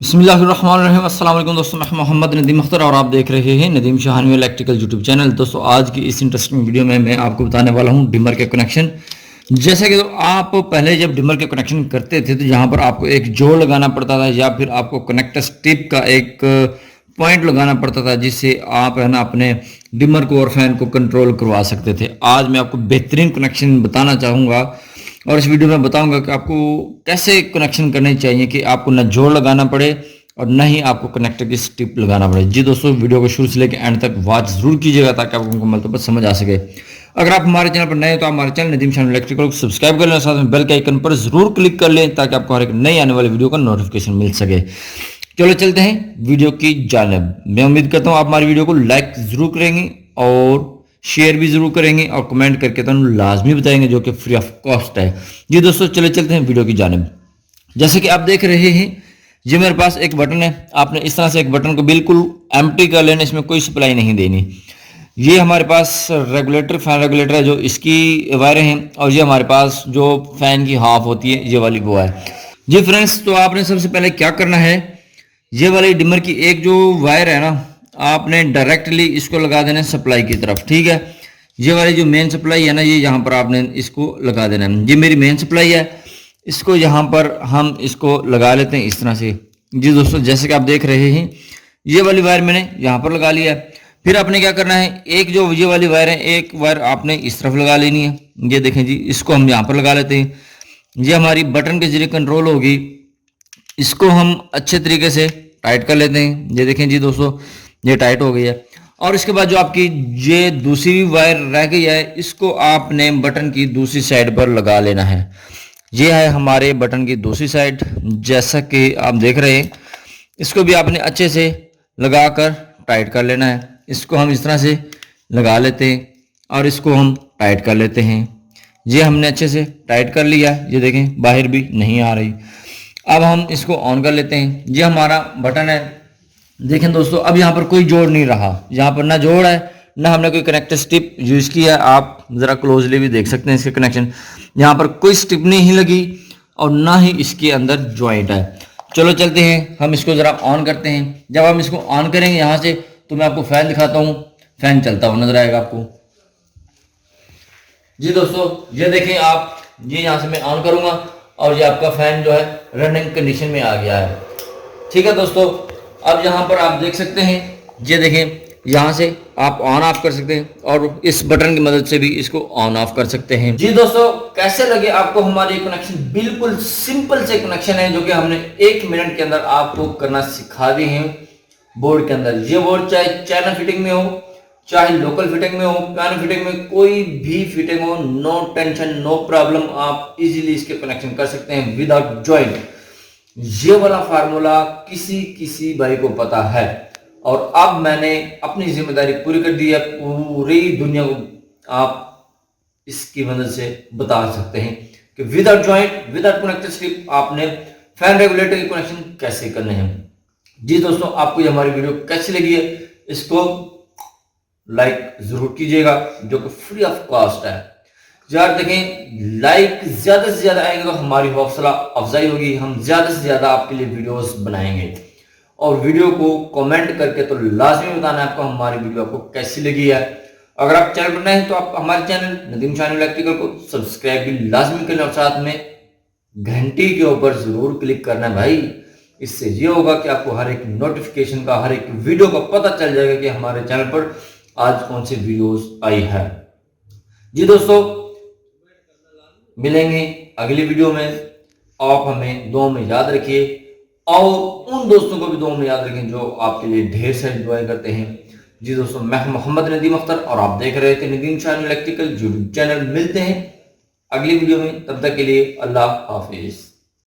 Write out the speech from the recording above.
बिस्मिल्लाहिर्रहमानिर्रहीम। अस्सलाम वालेकुम दोस्तों, मैं मोहम्मद नदीम अख्तर और आप देख रहे हैं Nadeem Shahani electrical YouTube channel. दोस्तों आज की इस इंटरेस्टिंग वीडियो में मैं आपको बताने वाला हूं डिमर के कनेक्शन। जैसे कि तो आप पहले जब डिमर के कनेक्शन करते थे तो यहाँ पर आपको एक जोड़ लगाना पड़ता था या फिर आपको कनेक्टर स्ट्रिप का एक पॉइंट लगाना पड़ता था जिससे आप है ना अपने डिमर को और फैन को कंट्रोल करवा सकते थे। आज मैं आपको बेहतरीन कनेक्शन बताना चाहूँगा और इस वीडियो में बताऊंगा कि आपको कैसे कनेक्शन करने चाहिए कि आपको न जोड़ लगाना पड़े और न ही आपको कनेक्टर की स्ट्रिप लगाना पड़े। जी दोस्तों, वीडियो को शुरू से लेकर एंड तक वॉच जरूर कीजिएगा ताकि आपको मुकम्मल तौर पर समझ आ सके। अगर आप हमारे चैनल पर नए हैं तो आप हमारे चैनल नदीम शाहानी इलेक्ट्रिकल को सब्सक्राइब कर लें, साथ में बेल के आइकन पर जरूर क्लिक कर लें ताकि आपको हर एक नई आने वाली वीडियो का नोटिफिकेशन मिल सके। चलो चलते हैं वीडियो की जानिब। मैं उम्मीद करता हूँ आप हमारी वीडियो को लाइक जरूर करेंगे और शेयर भी जरूर करेंगे और कमेंट करके तो लाजमी बताएंगे जो कि फ्री ऑफ कॉस्ट है। जी दोस्तों, चले चलते हैं वीडियो की जानिब। जैसे कि आप देख रहे हैं ये मेरे पास एक बटन है। आपने इस तरह से एक बटन को बिल्कुल एम्प्टी कर लेना, इसमें कोई सप्लाई नहीं देनी। ये हमारे पास रेगुलेटर, फैन रेगुलेटर है जो इसकी वायरें हैं और ये हमारे पास जो फैन की हाफ होती है ये वाली वो है। जी फ्रेंड्स, तो आपने सबसे पहले क्या करना है, ये वाली डिमर की एक जो वायर है ना, आपने डायरेक्टली इसको लगा देना है सप्लाई की तरफ। ठीक है, ये वाली जो मेन सप्लाई है ना, ये यहाँ पर आपने इसको लगा देना है। ये मेरी मेन सप्लाई है, इसको यहाँ पर हम इसको लगा लेते हैं इस तरह से। जी दोस्तों, जैसे कि आप देख रहे हैं ये वाली वायर मैंने यहाँ पर लगा लिया है। फिर आपने क्या करना है, एक जो ये वाली वायर है एक वायर आपने इस तरफ लगा लेनी है। ये देखें जी, इसको हम यहाँ पर लगा लेते हैं। ये हमारी बटन के जरिए कंट्रोल होगी, इसको हम अच्छे तरीके से टाइट कर लेते हैं। ये देखें जी दोस्तों, ये टाइट हो गई है। और इसके बाद जो आपकी ये दूसरी वायर रह गई है इसको आपने बटन की दूसरी साइड पर लगा लेना है। ये है हमारे बटन की दूसरी साइड, जैसा कि आप देख रहे हैं। इसको भी आपने अच्छे से लगाकर टाइट कर लेना है। इसको हम इस तरह से लगा लेते हैं और इसको हम टाइट कर लेते हैं। ये हमने अच्छे से टाइट कर लिया, ये देखें बाहर भी नहीं आ रही। अब हम इसको ऑन कर लेते हैं। ये हमारा बटन है। देखें दोस्तों, अब यहाँ पर कोई जोड़ नहीं रहा, यहाँ पर ना जोड़ है ना हमने कोई कनेक्टर स्ट्रिप यूज़ किया है। आप ज़रा क्लोजली भी देख सकते हैं इसके कनेक्शन, यहाँ पर कोई स्ट्रिप नहीं लगी और ना ही इसके अंदर ज्वाइंट है। चलो चलते हैं, हम इसको ज़रा ऑन करते हैं। जब हम इसको ऑन करेंगे यहाँ से तो मैं आपको फ़ैन दिखाता हूँ, फ़ैन चलता हुआ नजर आएगा आपको। जी दोस्तों, ये देखें आप, ये यहाँ से मैं ऑन करूँगा और ये आपका फ़ैन जो है रनिंग कंडीशन में आ गया है। ठीक है दोस्तों, अब यहाँ पर आप देख सकते हैं, ये देखें यहाँ से आप ऑन ऑफ कर सकते हैं और इस बटन की मदद से भी इसको ऑन ऑफ कर सकते हैं। जी दोस्तों, कैसे लगे आपको हमारे कनेक्शन? बिल्कुल सिंपल से कनेक्शन है जो कि हमने 1 मिनट के अंदर आपको करना सिखा दिए हैं बोर्ड के अंदर। ये बोर्ड चाहे चाइना फिटिंग में हो, चाहे लोकल फिटिंग में हो, पियानो फिटिंग में, कोई भी फिटिंग हो, नो टेंशन नो प्रॉब्लम, आप इजीली इसके कनेक्शन कर सकते हैं विदाउट जॉइंट। ये वाला फार्मूला किसी किसी भाई को पता है और अब मैंने अपनी जिम्मेदारी पूरी कर दी है। पूरी दुनिया को आप इसकी मदद से बता सकते हैं कि without joint, without connector strip आपने फैन रेगुलेटर के कनेक्शन कैसे करने हैं। जी दोस्तों, आपको ये हमारी वीडियो कैसी लगी है, इसको लाइक जरूर कीजिएगा जो कि फ्री ऑफ कॉस्ट है। यार देखें, लाइक ज्यादा से ज्यादा आएंगे तो हमारी हौसला अफजाई होगी, हम ज्यादा से ज्यादा आपके लिए वीडियोस बनाएंगे। और वीडियो को कमेंट करके तो लाजमी बताना है आपको हमारी वीडियो आपको कैसी लगी है। अगर आप चैनल पर नए हैं तो आप हमारे चैनल नदीम शाहानी इलेक्ट्रिकल को सब्सक्राइब भी लाजमी करें और साथ में घंटी के ऊपर जरूर क्लिक करना है भाई। इससे ये होगा कि आपको हर एक नोटिफिकेशन का, हर एक वीडियो का पता चल जाएगा कि हमारे चैनल पर आज कौन सी वीडियोस आई है। जी दोस्तों, मिलेंगे अगली वीडियो में। आप हमें दुआ में याद रखिए और उन दोस्तों को भी दुआ में याद रखें जो आपके लिए ढेर सारी दुआएं करते हैं। जी दोस्तों, मैं मोहम्मद नदीम अख्तर और आप देख रहे थे Nadeem Shahani electrical YouTube channel. मिलते हैं अगली वीडियो में, तब तक के लिए अल्लाह हाफिज।